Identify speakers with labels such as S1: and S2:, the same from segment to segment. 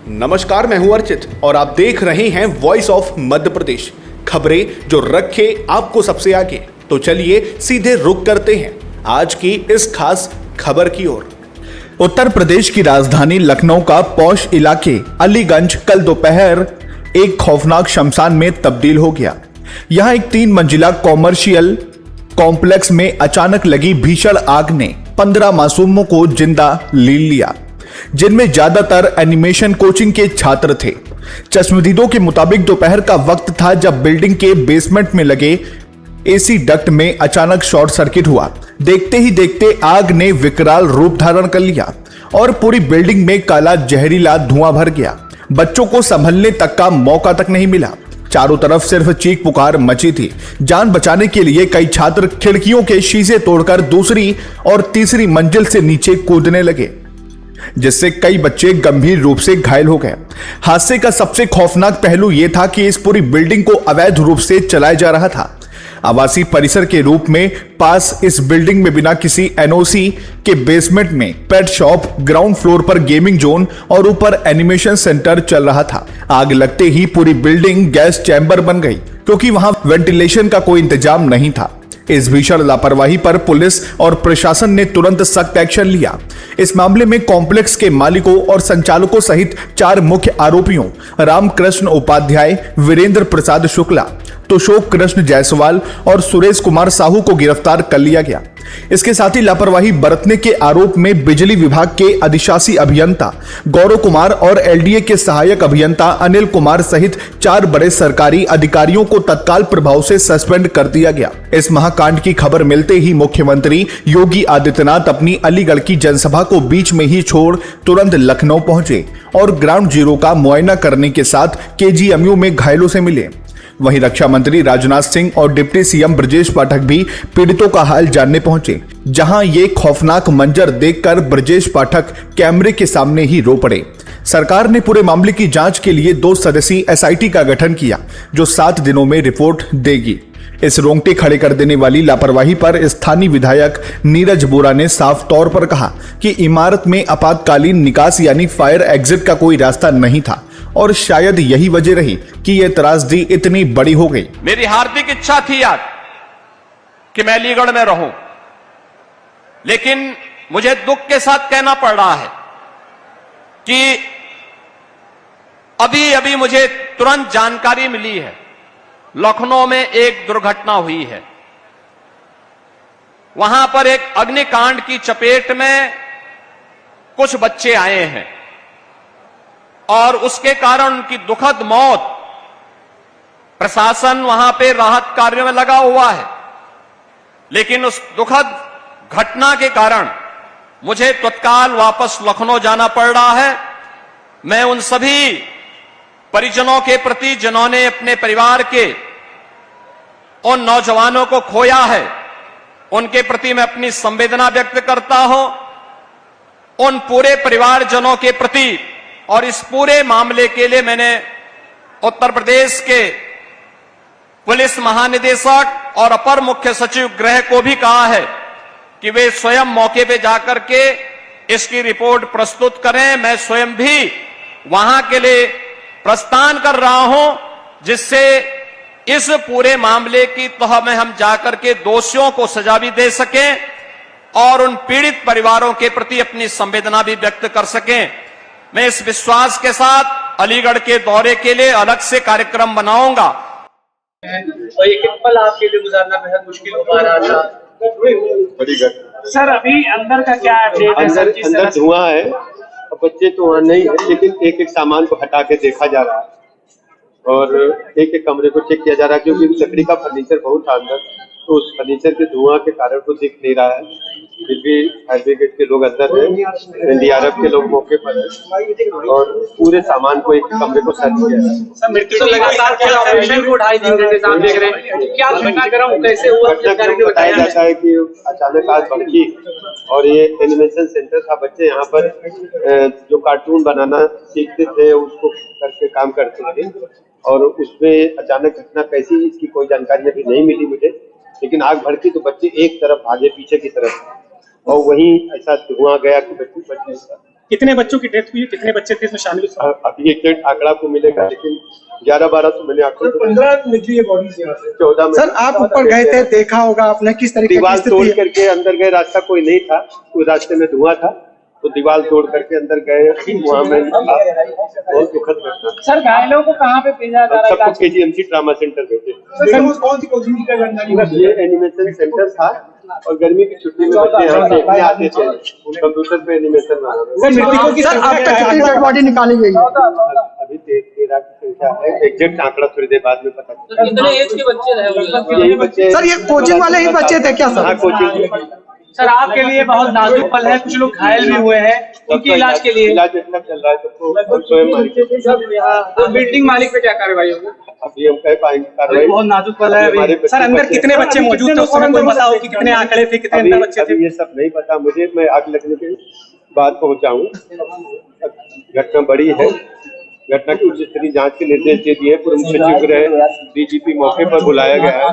S1: नमस्कार, मैं हूं अर्चित और आप देख रहे हैं वॉइस ऑफ मध्य प्रदेश। खबरें जो रखे आपको सबसे आगे। तो चलिए सीधे रुक करते हैं आज की इस खास खबर की ओर। उत्तर प्रदेश की राजधानी लखनऊ का पौष इलाके अलीगंज कल दोपहर एक खौफनाक शमशान में तब्दील हो गया। यहां एक 3 मंजिला कॉमर्शियल कॉम्प्लेक्स में अचानक लगी भीषण आग ने 15 मासूमों को जिंदा ले लिया, जिनमें ज्यादातर एनिमेशन कोचिंग के छात्र थे। चश्मदीदों के मुताबिक दोपहर का वक्त था जब बिल्डिंग के बेसमेंट में लगे एसी डक्ट में अचानक शॉर्ट सर्किट हुआ। देखते ही देखते आग ने विकराल रूप धारण कर लिया और पूरी बिल्डिंग में काला जहरीला धुआं भर गया। बच्चों को संभलने तक का मौका तक नहीं मिला। चारों तरफ सिर्फ चीख पुकार मची थी। जान बचाने के लिए कई छात्र खिड़कियों के शीशे तोड़कर दूसरी और तीसरी मंजिल से नीचे कूदने लगे, जिससे कई बच्चे गंभीर रूप से घायल हो गए। हादसे का सबसे खौफनाक पहलू यह था कि इस पूरी बिल्डिंग को अवैध रूप से चलाया जा रहा था। आवासीय परिसर के रूप में पास इस बिल्डिंग में बिना किसी एनओसी के बेसमेंट में पेट शॉप, ग्राउंड फ्लोर पर गेमिंग जोन और ऊपर एनिमेशन सेंटर चल रहा था। आग लगते ही पूरी बिल्डिंग गैस चैम्बर बन गई, क्योंकि वहां वेंटिलेशन का कोई इंतजाम नहीं था। इस भीषण लापरवाही पर पुलिस और प्रशासन ने तुरंत सख्त एक्शन लिया। इस मामले में कॉम्प्लेक्स के मालिकों और संचालकों सहित 4 मुख्य आरोपियों रामकृष्ण उपाध्याय, वीरेंद्र प्रसाद शुक्ला, तुषोक कृष्ण जायसवाल और सुरेश कुमार साहू को गिरफ्तार कर लिया गया। इसके साथ ही लापरवाही बरतने के आरोप में बिजली विभाग के अधिशासी अभियंता गौरव कुमार और एलडीए के सहायक अभियंता अनिल कुमार सहित 4 बड़े सरकारी अधिकारियों को तत्काल प्रभाव से सस्पेंड कर दिया गया। इस महाकांड की खबर मिलते ही मुख्यमंत्री योगी आदित्यनाथ अपनी अलीगढ़ की जनसभा को बीच में ही छोड़ तुरंत लखनऊ पहुंचे और ग्राउंड जीरो का मुआयना करने के साथ केजीएमयू में घायलों से मिले। वहीं रक्षा मंत्री राजनाथ सिंह और डिप्टी सीएम ब्रजेश पाठक भी पीड़ितों का हाल जानने पहुंचे, जहां ये खौफनाक मंजर देखकर ब्रजेश पाठक कैमरे के सामने ही रो पड़े। सरकार ने पूरे मामले की जांच के लिए 2 सदस्यीय एसआईटी का गठन किया, जो 7 दिनों में रिपोर्ट देगी। इस रोंगटे खड़े कर देने वाली लापरवाही पर स्थानीय विधायक नीरज बोरा ने साफ तौर पर कहा कि इमारत में आपातकालीन निकास यानी फायर एग्जिट का कोई रास्ता नहीं था और शायद यही वजह रही कि यह त्रासदी इतनी बड़ी हो गई।
S2: मेरी हार्दिक इच्छा थी आज कि मैं अलीगढ़ में रहूं, लेकिन मुझे दुख के साथ कहना पड़ रहा है कि अभी अभी मुझे तुरंत जानकारी मिली है, लखनऊ में एक दुर्घटना हुई है। वहां पर एक अग्निकांड की चपेट में कुछ बच्चे आए हैं और उसके कारण उनकी दुखद मौत। प्रशासन वहां पे राहत कार्यों में लगा हुआ है, लेकिन उस दुखद घटना के कारण मुझे तत्काल वापस लखनऊ जाना पड़ रहा है। मैं उन सभी परिजनों के प्रति जिन्होंने अपने परिवार के उन नौजवानों को खोया है, उनके प्रति मैं अपनी संवेदना व्यक्त करता हूं। उन पूरे परिवारजनों के प्रति और इस पूरे मामले के लिए मैंने उत्तर प्रदेश के पुलिस महानिदेशक और अपर मुख्य सचिव गृह को भी कहा है कि वे स्वयं मौके पे जाकर के इसकी रिपोर्ट प्रस्तुत करें। मैं स्वयं भी वहां के लिए प्रस्थान कर रहा हूं, जिससे इस पूरे मामले की तह में हम जाकर के दोषियों को सजा भी दे सकें और उन पीड़ित परिवारों के प्रति अपनी संवेदना भी व्यक्त कर सकें। मैं इस विश्वास के साथ अलीगढ़ के दौरे के लिए अलग से कार्यक्रम बनाऊंगा।
S3: और एक पल आपके लिए गुजारना बेहद मुश्किल हो पा रहा था।
S4: सर, अभी अंदर का क्या अपडेट है?
S5: अंदर धुआं है, बच्चे तो वहाँ नहीं है, लेकिन एक एक सामान को हटा के देखा जा रहा है और एक एक कमरे को चेक किया जा रहा है, क्योंकि लकड़ी का फर्नीचर बहुत था अंदर, तो उस फर्नीचर के धुआं के कारण को दिख नहीं रहा है। फिर भी फायर ब्रिगेड के लोग अंदर हैं, एनडीआरएफ के लोग मौके पर हैं और पूरे सामान को एक कमरे को सर्च किया है।
S3: मृत्यु तो लगातार क्या ऑपरेशन को 2.5-3 घंटे से आप देख रहे हैं, क्या घटनाक्रम कैसे हुआ?
S5: बताया जाता है कि अचानक आग भड़की और ये एनिमेशन सेंटर था। बच्चे यहाँ पर जो कार्टून बनाना सीखते थे उसको करके काम करते थे और उसमें अचानक घटना कैसी, इसकी कोई जानकारी अभी नहीं मिली मुझे, लेकिन आग भड़की तो बच्चे एक तरफ भागे पीछे की तरफ और वहीं ऐसा धुआं गया कि बच्चे
S6: कितने बच्चों की डेथ हुई है, कितने बच्चे थे इसमें शामिल?
S5: अभी एग्जैक्ट आंकड़ा आपको मिलेगा, लेकिन 11-12 तो मैंने आपको
S4: 15 निकली है बॉडी से यहाँ से।
S5: 14 में
S7: सर आप ऊपर गए थे, देखा होगा आपने किस तरीके की
S5: दीवार तोड़
S7: स्थिति है?
S5: करके अंदर गए, रास्ता कोई नहीं था, उस रास्ते में धुआं था, तो दीवार तोड़ करके अंदर गए, वहाँ में बहुत दुखद घटना।
S4: सर घायलों को कहाँ पे भेजा जा रहा है?
S5: सबको केजीएमसी ट्रामा सेंटर भेजे।
S4: कौन सी कोचिंग का जानकारी?
S5: ये एनिमेशन सेंटर था और गर्मी की छुट्टी में बच्चे यहाँ देखने आते थे, कंप्यूटर पे एनिमेशन बना रहे।
S7: सर मृतकों की सर अब तक कितनी डेड बॉडी निकाली गई है?
S5: अभी 13 की संख्या है, एग्जैक्ट आंकड़ा थोड़ी देर बाद में पता चलेगा।
S3: कितने एज के बच्चे रहे?
S5: यही बच्चे
S7: सर ये कोचिंग वाले ही बच्चे थे क्या सर?
S5: हाँ, कोचिंग।
S4: सर आपके लिए बहुत नाजुक पल है, कुछ लोग घायल भी हुए हैं, उनके इलाज के लिए
S5: इलाज अच्छा चल रहा है, सबको स्वयं मालिक।
S4: बिल्डिंग मालिक पे क्या कार्रवाई होगी?
S5: अभी हम कह पाएंगे कार्रवाई।
S4: बहुत नाजुक पल है
S5: हमारे
S4: अभी।
S6: सर अंदर कितने बच्चे मौजूद थे उस समय, कोई पता हो कि कितने आंकड़े थे, कितने अंदर बच्चे थे?
S5: अभी ये सब नहीं पता मुझे, मैं आग लगने के बाद पहुंचा हूँ। घटना बड़ी है, घटना की उच्च स्तरीय जांच के निर्देश दे दिए, प्रमुख सचिव गृह डीजीपी मौके पर बुलाया गया है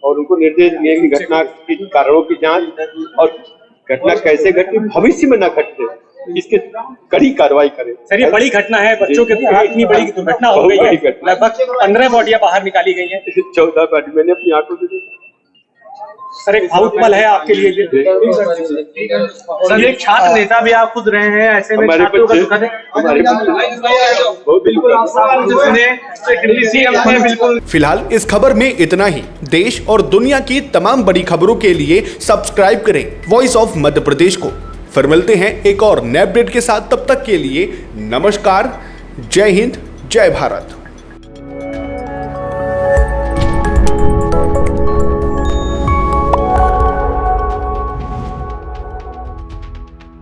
S5: और उनको निर्देश दिए कि घटना के कारणों की जांच और घटना कैसे घटी, भविष्य में न घटे, इसके कड़ी कार्रवाई करें।
S6: सर ये बड़ी घटना है, बच्चों के इतनी बड़ी दुर्घटना हो गई है, लगभग 15 बॉडियां बाहर निकाली गई हैं।
S5: 14 बॉडी मैंने अपनी आंखों से देखी।
S6: सर एक भावुक पल है आपके लिए ये।
S4: सर एक छात्र नेता भी आप खुद रहे हैं, ऐसे में
S5: हमारे
S4: छात्रों का
S5: बच्चे
S4: दुखद है।
S5: हमारे बच्चे बहुत
S4: बिल्कुल आप सुने सीएम ने बिल्कुल।
S1: फिलहाल इस खबर में इतना ही। देश और दुनिया की तमाम बड़ी खबरों के लिए सब्सक्राइब करें वॉइस ऑफ मध्य प्रदेश को। फिर मिलते हैं एक और नए अपडेट के साथ, तब तक के लिए नमस्कार, जय हिंद, जय भारत।